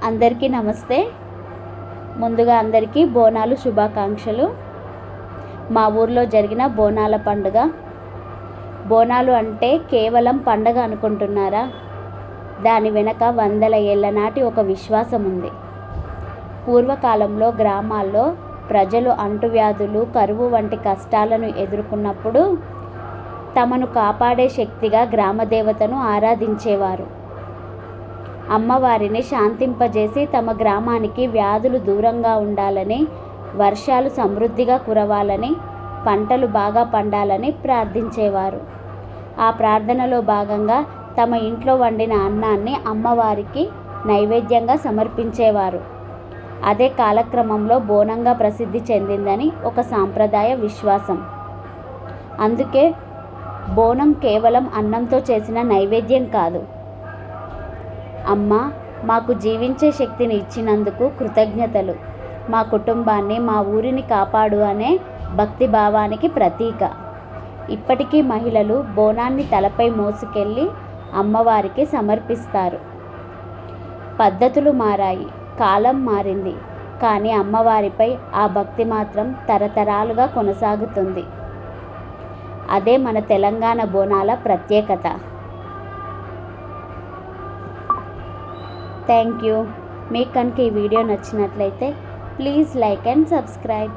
అందరికీ నమస్తే. ముందుగా అందరికీ బోనాలు శుభాకాంక్షలు. మా ఊర్లో జరిగిన బోనాల పండుగ. బోనాలు అంటే కేవలం పండగ అనుకుంటున్నారా? దాని వెనక వందల ఏళ్ల నాటి ఒక విశ్వాసం ఉంది. పూర్వకాలంలో గ్రామాల్లో ప్రజలు అంటువ్యాధులు, కరువు వంటి కష్టాలను ఎదుర్కొన్నప్పుడు తమను కాపాడే శక్తిగా గ్రామదేవతను ఆరాధించేవారు. అమ్మవారిని శాంతింపజేసి తమ గ్రామానికి వ్యాధులు దూరంగా ఉండాలని, వర్షాలు సమృద్ధిగా కురవాలని, పంటలు బాగా పండాలని ప్రార్థించేవారు. ఆ ప్రార్థనలో భాగంగా తమ ఇంట్లో వండిన అన్నాన్ని అమ్మవారికి నైవేద్యంగా సమర్పించేవారు. అదే కాలక్రమంలో బోనంగా ప్రసిద్ధి చెందిందని ఒక సాంప్రదాయ విశ్వాసం. అందుకే బోనం కేవలం అన్నంతో చేసిన నైవేద్యం కాదు. అమ్మ, మాకు జీవించే శక్తిని ఇచ్చినందుకు కృతజ్ఞతలు, మా కుటుంబాన్ని, మా ఊరిని కాపాడు అనే భక్తి భావానికి ప్రతీక. ఇప్పటికీ మహిళలు బోనాన్ని తలపై మోసుకెళ్ళి అమ్మవారికి సమర్పిస్తారు. పద్ధతులు మారాయి, కాలం మారింది, కానీ అమ్మవారిపై ఆ భక్తి మాత్రం తరతరాలుగా కొనసాగుతుంది. అదే మన తెలంగాణ బోనాల ప్రత్యేకత. Thank you. మీకు కనుక ఈ వీడియో నచ్చినట్లయితే ప్లీజ్ లైక్ అండ్ సబ్స్క్రైబ్.